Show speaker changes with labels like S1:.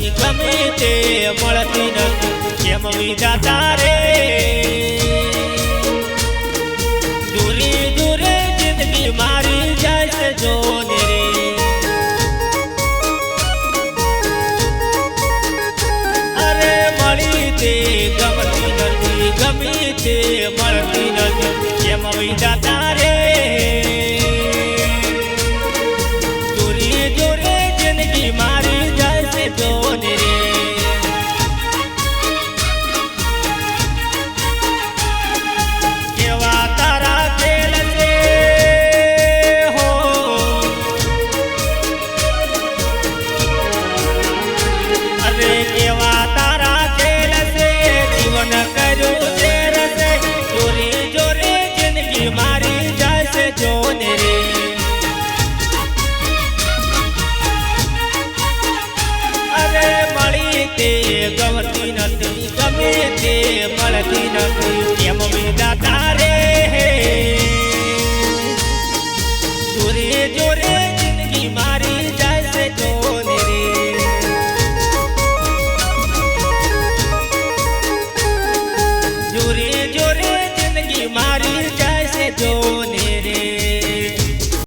S1: નથી ગમે તે મળતી નથી કેમ વિધાતા રે દૂરે દૂરે જિંદગી મારી જાય છે જોને રે અરે મળી તે ગમતી નથી ગમે તે મળતી નથી કેમ વિધાતા રે મારી જાય છે જોને રે કેવા તારા ખેલ છે હો અરે કેવા તારા ખેલ છે જીવન કર્યું છે રસે જોરે જોરે જિંદગી મારી જાય છે જોને રે તે ગમતી નથી ગમે તે મળતી નથી કેમ વિધાતા